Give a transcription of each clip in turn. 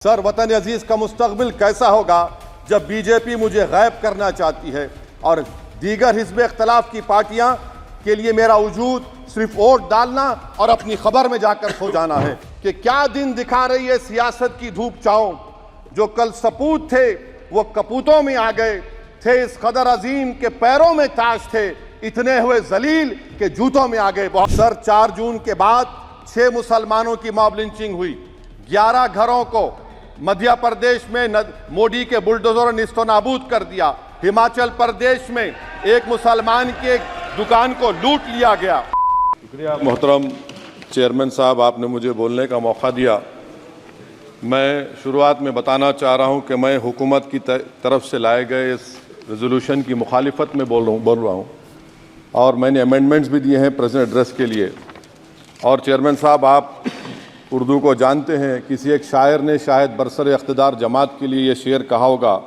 Sir, वतन अजीज का मुस्तकबिल कैसा होगा जब बीजेपी मुझे गायब करना चाहती है और दीगर हिज़्ब इख्तिलाफ की पार्टियां के लिए मेरा वजूद सिर्फ वोट डालना और अपनी खबर में जाकर सो जाना है। कि क्या दिन दिखा रही है सियासत की धूप छांव। जो कल सपूत थे वो कपूतों में आ गए, थे इस कदर अजीम के पैरों में ताज थे, इतने हुए जलील के जूतों में आ गए। सर, 4 जून के बाद 6 मुसलमानों की मॉब लिंचिंग हुई। 11 घरों को मध्य प्रदेश में मोदी के बुलडोजर ने निस्तो नाबूद कर दिया। हिमाचल प्रदेश में एक मुसलमान की एक दुकान को लूट लिया गया। शुक्रिया मोहतरम चेयरमैन साहब, आपने मुझे बोलने का मौका दिया। मैं शुरुआत में बताना चाह रहा हूं कि मैं हुकूमत की तरफ से लाए गए इस रेजोल्यूशन की मुखालिफत में बोल रहा हूं और मैंने अमेंडमेंट्स भी दिए हैं प्रेजेंट एड्रेस के लिए। और चेयरमैन साहब, आप उर्दू को जानते हैं। किसी एक शायर ने शायद बरसर इक़्तिदार जमात के लिए ये शेर कहा होगा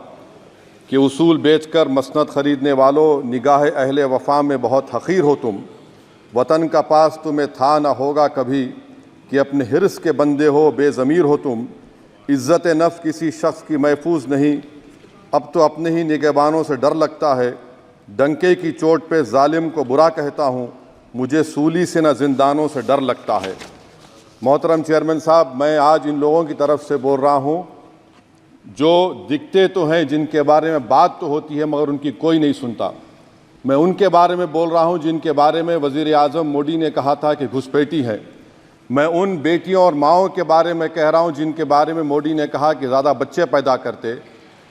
कि उसूल बेचकर मसनद ख़रीदने वालों, निगाह अहले वफ़ा में बहुत हक़ीर हो तुम। वतन का पास तुम्हें था न होगा कभी कि अपने हिर्स के बंदे हो, बेज़मीर हो तुम। इज़्ज़त नफ्स किसी शख्स की महफूज नहीं, अब तो अपने ही निगहबानों से डर लगता है। डंके की चोट पे जालिम को बुरा कहता हूँ, मुझे सूली से न जिंदानों से डर लगता है। मोहतरम चेयरमैन साहब, मैं आज इन लोगों की तरफ से बोल रहा हूँ जो दिखते तो हैं, जिनके बारे में बात तो होती है मगर उनकी कोई नहीं सुनता। मैं उनके बारे में बोल रहा हूँ जिनके बारे में वज़ीर आज़म मोदी ने कहा था कि घुसपैठी है। मैं उन बेटियों और माओं के बारे में कह रहा हूँ जिनके बारे में मोदी ने कहा कि ज़्यादा बच्चे पैदा करते।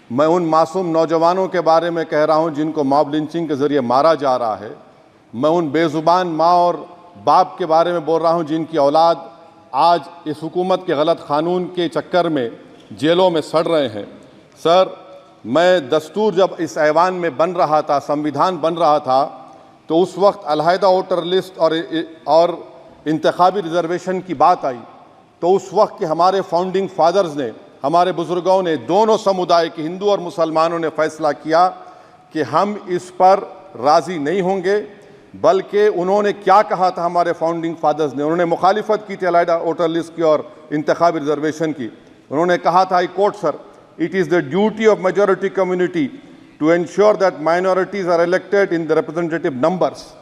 मैं उन मासूम नौजवानों के बारे में कह रहा हूँ जिनको मॉब लिंचिंग के ज़रिए मारा जा रहा है। मैं उन बेज़ुबान माँ और बाप के बारे में बोल रहा हूँ जिनकी औलाद आज इस हुकूमत के गलत कानून के चक्कर में जेलों में सड़ रहे हैं। सर, मैं दस्तूर जब इस ऐवान में बन रहा था, संविधान बन रहा था, तो उस वक्त अलहदा वोटर लिस्ट और इंतखाबी रिजर्वेशन की बात आई तो उस वक्त के हमारे फाउंडिंग फादर्स ने, हमारे बुजुर्गों ने, दोनों समुदाय के हिंदू और मुसलमानों ने फैसला किया कि हम इस पर राज़ी नहीं होंगे। बल्कि उन्होंने क्या कहा था हमारे फाउंडिंग फादर्स ने, उन्होंने मुखालिफत की थी अलहदा वोटर लिस्ट की और इंतखाबी रिजर्वेशन की। उन्होंने कहा था, I quote sir, it is the duty of majority community to ensure that minorities are elected in the representative numbers.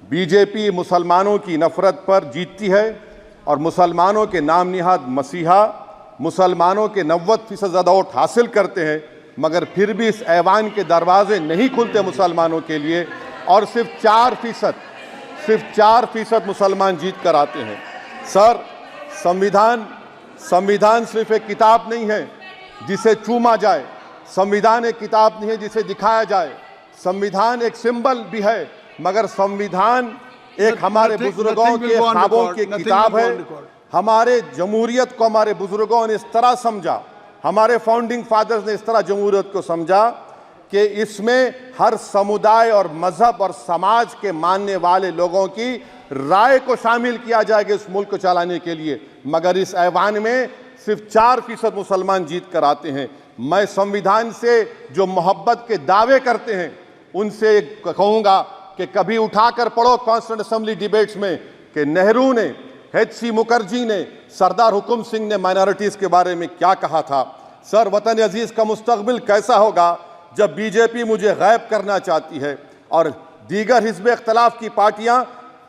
BJP मुसलमानों की नफरत पर जीतती है और मुसलमानों के नाम निहाद मसीहा मुसलमानों के 90% ज़्यादा वोट हासिल करते हैं, मगर फिर भी इस ऐवान के दरवाजे नहीं खुलते मुसलमानों के लिए और सिर्फ 4% मुसलमान जीत कर आते हैं। सर, संविधान सिर्फ एक किताब नहीं है जिसे चूमा जाए, संविधान एक किताब नहीं है जिसे दिखाया जाए, संविधान एक सिंबल भी है, मगर संविधान एक हमारे बुजुर्गों के ख्वाबों की किताब है। हमारे जमहूरियत को हमारे बुजुर्गों ने इस तरह समझा, हमारे फाउंडिंग फादर्स ने इस तरह जमहूरियत को समझा कि इसमें हर समुदाय और मजहब और समाज के मानने वाले लोगों की राय को शामिल किया जाएगा इस मुल्क को चलाने के लिए। मगर इस ऐवान में सिर्फ 4% मुसलमान जीत कर आते हैं। मैं संविधान से जो मोहब्बत के दावे करते हैं उनसे कहूँगा कि कभी उठाकर पढ़ो कॉन्स्टिट्यूएंट असेंबली डिबेट्स में कि नेहरू ने, HC मुखर्जी ने, सरदार हुकुम सिंह ने माइनॉरिटीज़ के बारे में क्या कहा था। सर, वतन अजीज़ का मुस्तकबिल कैसा होगा जब बीजेपी मुझे गायब करना चाहती है और दीगर हिज़्ब इख्तिलाफ की पार्टियां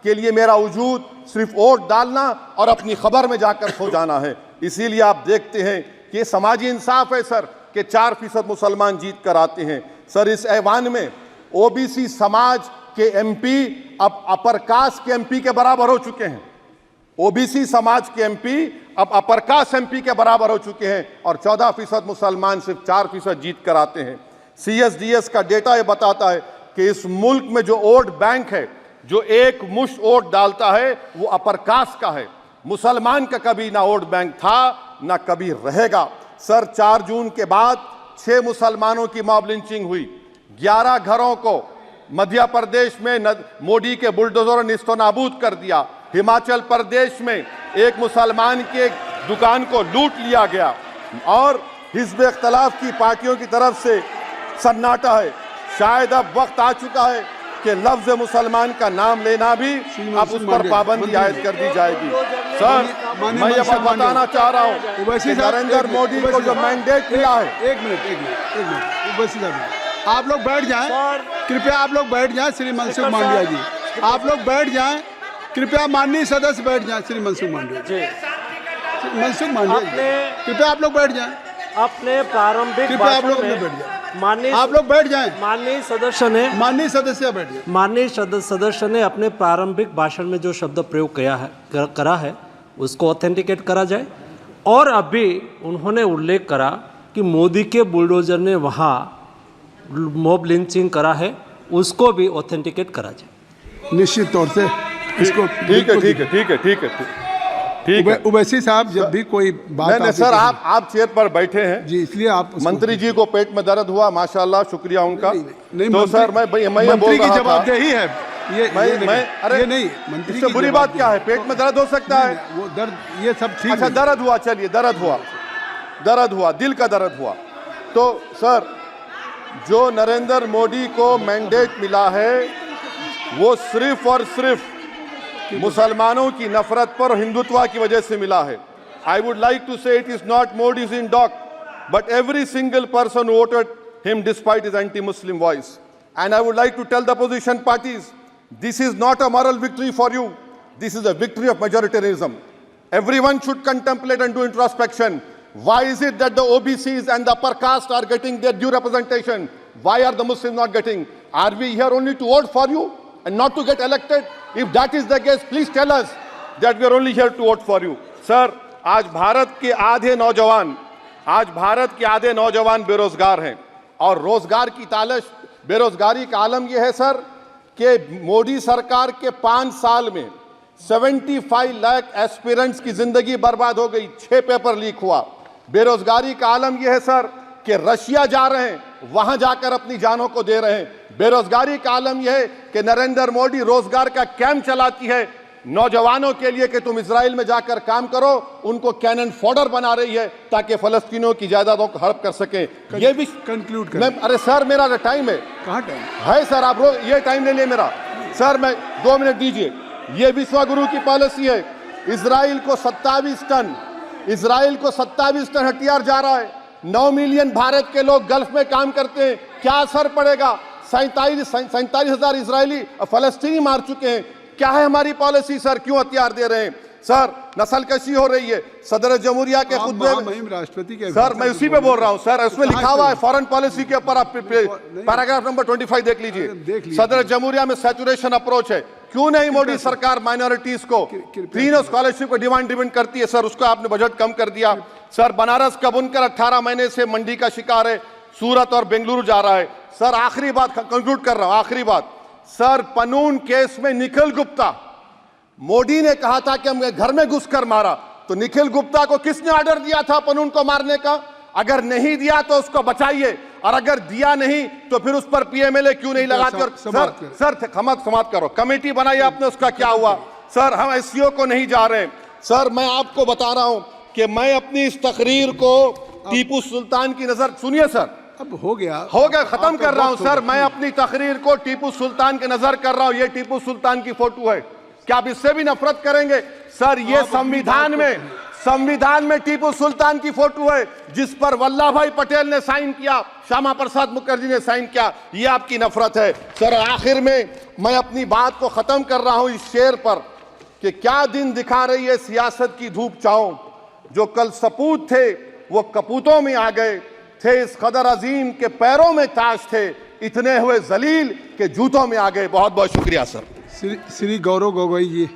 के लिए मेरा वजूद सिर्फ वोट डालना और अपनी खबर में जाकर सो जाना है। इसीलिए आप देखते हैं कि समाजी इंसाफ है सर कि 4% मुसलमान जीत कर आते हैं। सर, इस ऐवान में OBC समाज के MP अब अपर कास्ट के MP के बराबर हो चुके हैं। OBC समाज के MP अब अपर कास्ट MP के बराबर हो चुके हैं और 14% मुसलमान सिर्फ 4% जीत कर आते हैं। CSDS का डेटा ये बताता है कि इस मुल्क में जो वोट बैंक है, जो एक मुश्त वोट डालता है, वो अपर कास्ट का है। मुसलमान का कभी ना वोट बैंक था ना कभी रहेगा। सर, 4 जून के बाद 6 मुसलमानों की मॉब लिंचिंग हुई। 11 घरों को मध्य प्रदेश में मोदी के बुलडोजर ने निस्तो नाबूद कर दिया। हिमाचल प्रदेश में एक मुसलमान की एक दुकान को लूट लिया गया और हिज़्ब इख्तिलाफ की पार्टियों की तरफ से सन्नाटा है। शायद अब वक्त आ चुका है कि लफ्ज मुसलमान का नाम लेना भी अब उस पर पाबंदी आयद कर दी जाएगी। सर, मैं ये बात बताना चाह रहा हूँ कि नरेंद्र मोदी को जो मैंडेट मिला है। एक मिनट उवैसी साहब, आप लोग बैठ जाएं, कृपया आप लोग बैठ जाएं। श्री मनसुख मांडविया जी, आप लोग बैठ जाएं, कृपया माननीय सदस्य बैठ जाएं। श्री मनसुख मांडविया जी, मनसुख मांडविया जी, कृपया आप लोग बैठ जाएं। अपने प्रारंभिक कृपया आप लोग भाषण बैठ में जाएं। माननीय आप लोग बैठ जाएं। माननीय सदस्य ने माननीय सदस्य बैठ जाएं। माननीय सदस्य ने अपने प्रारंभिक भाषण में जो शब्द प्रयोग करा है उसको ऑथेंटिकेट करा जाए। और अभी उन्होंने उल्लेख करा कि मोदी के बुलडोजर ने वहाँ मॉब लिंचिंग करा है, उसको भी ऑथेंटिकेट करा जाए। निश्चित तौर से इसको ठीक है। उवैसी साहब, जब भी कोई बात नहीं सर, आप चेयर पर बैठे हैं जी, इसलिए आप मंत्री जी को पेट में दर्द हुआ, माशाल्लाह, शुक्रिया उनका। नहीं, तो सर मैं ये बोल मंत्री की रहा था, जवाबदेही है अरे ये नहीं, मंत्री इससे की बुरी बात क्या है? पेट में दर्द हो सकता है, वो दर्द, ये सब ठीक अच्छा है। दर्द हुआ, चलिए दर्द हुआ, दिल का दर्द हुआ। तो सर, जो नरेंद्र मोदी को मैंडेट मिला है वो सिर्फ और सिर्फ मुसलमानों की नफरत पर हिंदुत्व की वजह से मिला है। I would like to say it is not Modi's in dock but every single person voted him despite his anti Muslim voice. And I would like to tell the opposition parties, this is not a moral victory for you, this is a victory of majoritarianism. Everyone should contemplate and do introspection. Why is it that the OBCs and the upper caste are getting their due representation? Why are the Muslims not getting? Are we here only to vote for you and not to get elected? If that is the case, please tell us that we are only here to vote for you. Sir, आज भारत के आधे नौजवान बेरोजगार हैं और रोजगार की तालाश, बेरोजगारी का आलम यह है सर कि मोदी सरकार के 5 साल में 75 लाख एस्पिरेंट्स की जिंदगी बर्बाद हो गई, 6 पेपर लीक हुआ। बेरोजगारी का आलम यह है सर कि रशिया जा रहे हैं, वहां जाकर अपनी जानों को दे रहे हैं। बेरोजगारी का आलम यह है कि नरेंद्र मोदी रोजगार का कैंप चलाती है नौजवानों के लिए कि तुम इजराइल में जाकर काम करो, उनको कैनन फॉडर बना रही है ताकि फलस्तीनियों की जायदादों को हड़प कर सके। ये भी कंक्लूड कर। अरे सर, मेरा टाइम है। कहाँ टाइम है सर? आप ये टाइम ले लिए मेरा। सर मैं 2 मिनट दीजिए। ये विश्वगुरु की पॉलिसी है। इजराइल को 27 टन हथियार जा रहा है। 9 मिलियन भारत के लोग गल्फ में काम करते हैं, क्या असर पड़ेगा? 47,000 इजरायली फलस्तीनी मार चुके हैं। क्या है हमारी पॉलिसी सर? क्यों हथियार दे रहे हैं सर? नस्लकशी हो रही है। सदर जमहूरिया के खुतबे में राष्ट्रपति के सर, मैं उसी पे बोल रहा हूं सर, उसमें लिखा हुआ है फॉरेन पॉलिसी के ऊपर, आप पैराग्राफ नंबर 25 देख लीजिए। सदर जमहूरिया में सैचुरेशन अप्रोच है। क्यों नहीं मोदी सरकार माइनॉरिटीज को फ्री स्कॉलरशिप को डिमांड करती है सर? उसको आपने बजट कम कर दिया। सर, बनारस का बुनकर 18 महीने से मंडी का शिकार है, सूरत और बेंगलुरु जा रहा है। सर आखिरी बात कंक्लूड कर रहा हूं, आखिरी बात सर, पनून केस में निखिल गुप्ता, मोदी ने कहा था कि हम घर में घुसकर मारा, तो निखिल गुप्ता को किसने ऑर्डर दिया था पनून को मारने का? अगर नहीं दिया तो उसको बचाइए, और अगर दिया नहीं तो फिर उस पर पीएमएलए क्यों नहीं लगाते? और सर समाप्त करो। कमेटी बनाई आपने, उसका क्या हुआ? सर, हम एससीओ को नहीं जा रहे। सर, मैं आपको बता रहा हूं कि मैं अपनी इस तकरीर को टीपू सुल्तान की नजर, सुनिए सर, अब हो गया, खत्म कर रहा हूं सर। मैं अपनी तकरीर को टीपू सुल्तान के नजर कर रहा हूं। ये टीपू सुल्तान की फोटो है, क्या आप इससे भी नफरत करेंगे? सर, ये संविधान में टीपू सुल्तान की फोटो है जिस पर वल्लभ भाई पटेल ने साइन किया, श्यामा प्रसाद मुखर्जी ने साइन किया। ये आपकी नफरत है सर। आखिर में मैं अपनी बात को खत्म कर रहा हूं इस शेर पर कि क्या दिन दिखा रही है सियासत की धूप छांव। जो कल सपूत थे वो कपूतों में आ गए, थे इस कदर अजीम के पैरों में ताज थे, इतने हुए जलील के जूतों में आ गए। बहुत बहुत शुक्रिया सर। श्री गौरव गोगोई जी।